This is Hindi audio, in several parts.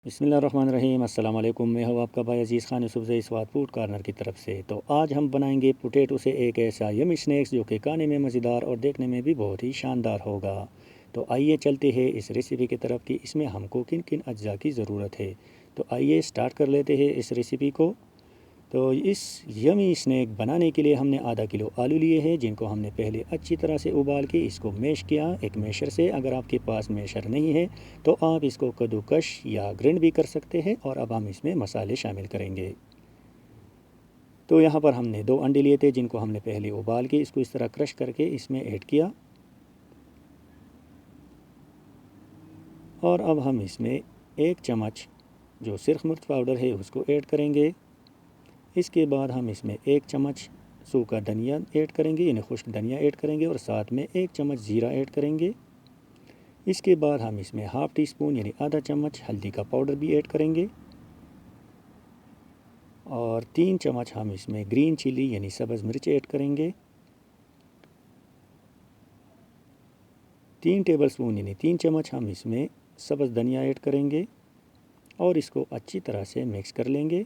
बिस्मिल्लाहिर्रहमानिर्रहीम। अस्सलाम वालेकुम। मैं हूँ आपका भाई अज़ीज़ ख़ान यूसुफ़ ज़ई स्वाद फूड कॉर्नर की तरफ से। तो आज हम बनाएंगे पोटैटो से एक ऐसा यमी स्नैक्स जो कि खाने में मज़ेदार और देखने में भी बहुत ही शानदार होगा। तो आइए चलते हैं इस रेसिपी की तरफ कि इसमें हमको किन किन अज्जा की ज़रूरत है। तो आइए स्टार्ट कर लेते हैं इस रेसिपी को। तो इस यमी स्नैक बनाने के लिए हमने आधा किलो आलू लिए हैं, जिनको हमने पहले अच्छी तरह से उबाल के इसको मैश किया एक मैशर से। अगर आपके पास मैशर नहीं है तो आप इसको कद्दूकश या ग्राइंड भी कर सकते हैं। और अब हम इसमें मसाले शामिल करेंगे। तो यहाँ पर हमने 2 अंडे लिए थे, जिनको हमने पहले उबाल के इसको इस तरह क्रश करके इसमें ऐड किया। और अब हम इसमें 1 चम्मच जो सिरख मिर्च पाउडर है उसको ऐड करेंगे। इसके बाद हम इसमें 1 चम्मच सूखा धनिया ऐड करेंगे, यानी खुश्क धनिया ऐड करेंगे, और साथ में 1 चम्मच ज़ीरा ऐड करेंगे। इसके बाद हम इसमें हाफ़ टी स्पून यानी आधा चम्मच हल्दी का पाउडर भी ऐड करेंगे। और 3 चम्मच हम इसमें ग्रीन चिली यानी सब्ज़ मिर्च ऐड करेंगे। 3 टेबलस्पून यानी 3 चम्मच हम इसमें सब्ज़ धनिया ऐड करेंगे और इसको अच्छी तरह से मिक्स कर लेंगे।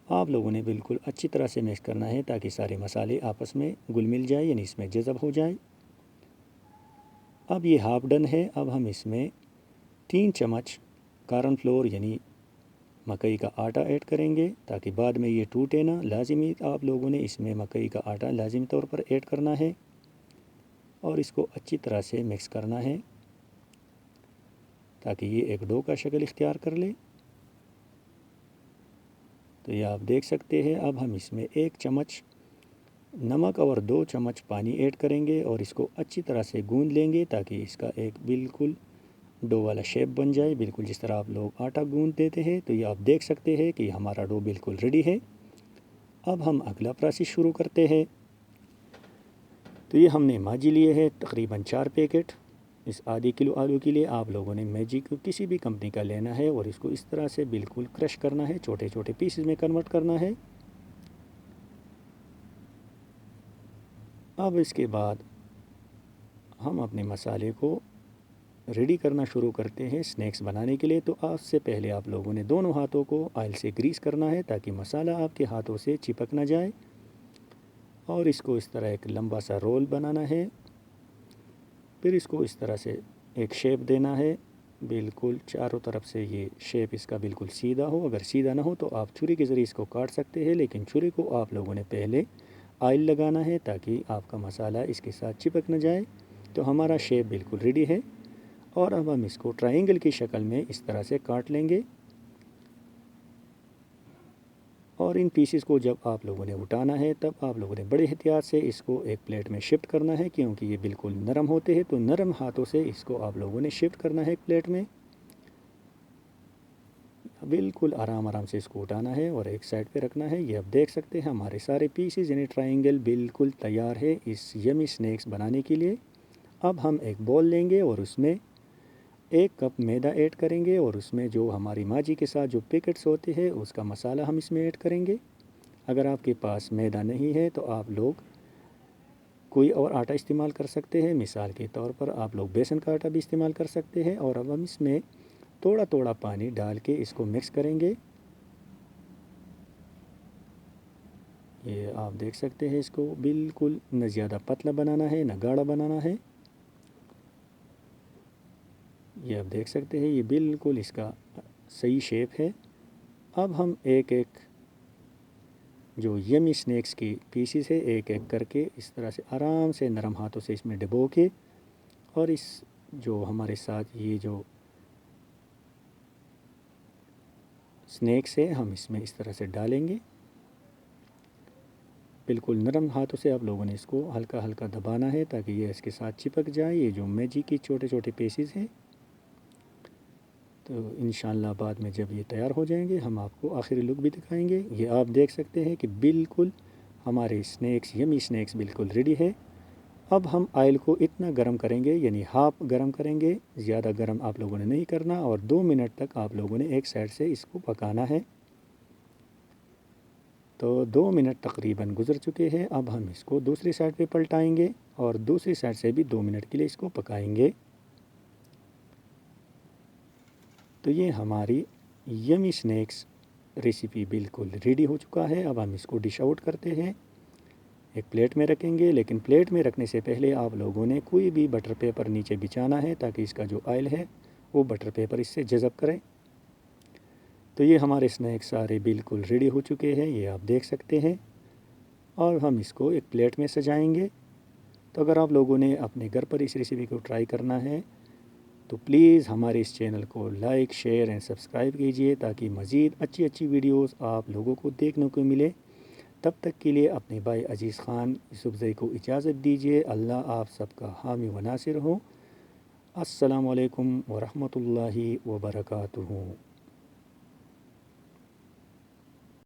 आप लोगों ने बिल्कुल अच्छी तरह से मिक्स करना है ताकि सारे मसाले आपस में घुल मिल जाए, यानी इसमें जज़ब हो जाए। अब ये हाफ डन है। अब हम इसमें 3 चम्मच कॉर्न फ्लोर यानी मकई का आटा ऐड करेंगे ताकि बाद में ये टूटे ना। लाजिमी आप लोगों ने इसमें मकई का आटा लाजिमी तौर पर ऐड करना है और इसको अच्छी तरह से मिक्स करना है ताकि ये एक डो का शक्ल इख्तियार कर ले। तो ये आप देख सकते हैं। अब हम इसमें 1 चम्मच नमक और 2 चम्मच पानी ऐड करेंगे और इसको अच्छी तरह से गूंद लेंगे ताकि इसका एक बिल्कुल डो वाला शेप बन जाए, बिल्कुल जिस तरह आप लोग आटा गूंद देते हैं। तो ये आप देख सकते हैं कि हमारा डो बिल्कुल रेडी है। अब हम अगला प्रोसेस शुरू करते हैं। तो ये हमने माजी लिए है तकरीबन 4 पैकेट। इस आधे किलो आलू के लिए आप लोगों ने मैजिक किसी भी कंपनी का लेना है और इसको इस तरह से बिल्कुल क्रश करना है, छोटे छोटे पीसेस में कन्वर्ट करना है। अब इसके बाद हम अपने मसाले को रेडी करना शुरू करते हैं स्नैक्स बनाने के लिए। तो आज से पहले आप लोगों ने दोनों हाथों को ऑयल से ग्रीस करना है ताकि मसाला आपके हाथों से चिपक ना जाए। और इसको इस तरह एक लंबा सा रोल बनाना है। फिर इसको इस तरह से एक शेप देना है, बिल्कुल चारों तरफ से ये शेप इसका बिल्कुल सीधा हो। अगर सीधा ना हो तो आप छुरी के ज़रिए इसको काट सकते हैं, लेकिन छुरी को आप लोगों ने पहले ऑयल लगाना है ताकि आपका मसाला इसके साथ चिपक न जाए। तो हमारा शेप बिल्कुल रेडी है और अब हम इसको ट्रायंगल की शक्ल में इस तरह से काट लेंगे। और इन पीसेस को जब आप लोगों ने उठाना है तब आप लोगों ने बड़े एहतियात से इसको एक प्लेट में शिफ्ट करना है, क्योंकि ये बिल्कुल नरम होते हैं। तो नरम हाथों से इसको आप लोगों ने शिफ्ट करना है एक प्लेट में। बिल्कुल आराम आराम से इसको उठाना है और एक साइड पे रखना है। ये आप देख सकते हैं हमारे सारे पीसेस यानी ट्रायंगल बिल्कुल तैयार है इस यमी स्नैक्स बनाने के लिए। अब हम एक बॉल लेंगे और उसमें 1 कप मैदा ऐड करेंगे और उसमें जो हमारी माजी के साथ जो पैकेट्स होते हैं उसका मसाला हम इसमें ऐड करेंगे। अगर आपके पास मैदा नहीं है तो आप लोग कोई और आटा इस्तेमाल कर सकते हैं। मिसाल के तौर पर आप लोग बेसन का आटा भी इस्तेमाल कर सकते हैं। और अब हम इसमें थोड़ा थोड़ा पानी डाल के इसको मिक्स करेंगे। ये आप देख सकते हैं, इसको बिल्कुल न ज़्यादा पतला बनाना है न गाढ़ा बनाना है। ये आप देख सकते हैं, ये बिल्कुल इसका सही शेप है। अब हम एक एक जो यमी स्नैक्स की पीसीस है एक एक करके इस तरह से आराम से नरम हाथों से इसमें डुबो के और इस जो हमारे साथ ये जो स्नैक्स है हम इसमें इस तरह से डालेंगे। बिल्कुल नरम हाथों से आप लोगों ने इसको हल्का हल्का दबाना है ताकि ये इसके साथ चिपक जाए। ये जो मैगी की छोटे छोटे पीसेस हैं, तो इंशाल्लाह बाद में जब ये तैयार हो जाएंगे हम आपको आखिरी लुक भी दिखाएंगे। ये आप देख सकते हैं कि बिल्कुल हमारे स्नैक्स यमी स्नैक्स बिल्कुल रेडी है। अब हम ऑयल को इतना गर्म करेंगे यानी हाफ गर्म करेंगे, ज़्यादा गर्म आप लोगों ने नहीं करना। और 2 मिनट तक आप लोगों ने एक साइड से इसको पकाना है। तो 2 मिनट तकरीबन गुजर चुके हैं। अब हम इसको दूसरी साइड पे पलटाएंगे और दूसरी साइड से भी 2 मिनट के लिए इसको पकाएंगे। तो ये हमारी यमी स्नैक्स रेसिपी बिल्कुल रेडी हो चुका है। अब हम इसको डिश आउट करते हैं, एक प्लेट में रखेंगे। लेकिन प्लेट में रखने से पहले आप लोगों ने कोई भी बटर पेपर नीचे बिछाना है ताकि इसका जो ऑयल है वो बटर पेपर इससे जज़ब करे। तो ये हमारे स्नैक्स सारे बिल्कुल रेडी हो चुके हैं, ये आप देख सकते हैं। और हम इसको एक प्लेट में सजाएंगे। तो अगर आप लोगों ने अपने घर पर इस रेसिपी को ट्राई करना है तो प्लीज़ हमारे इस चैनल को लाइक, शेयर एंड सब्सक्राइब कीजिए ताकि मज़ीद अच्छी अच्छी वीडियोस आप लोगों को देखने को मिले। तब तक के लिए अपने भाई अजीज़ ख़ान यूसुफ़ज़ई को इजाज़त दीजिए। अल्लाह आप सबका हामी व नासिर हो। अस्सलामु अलैकुम व रहमतुल्लाहि व बरकातुहू।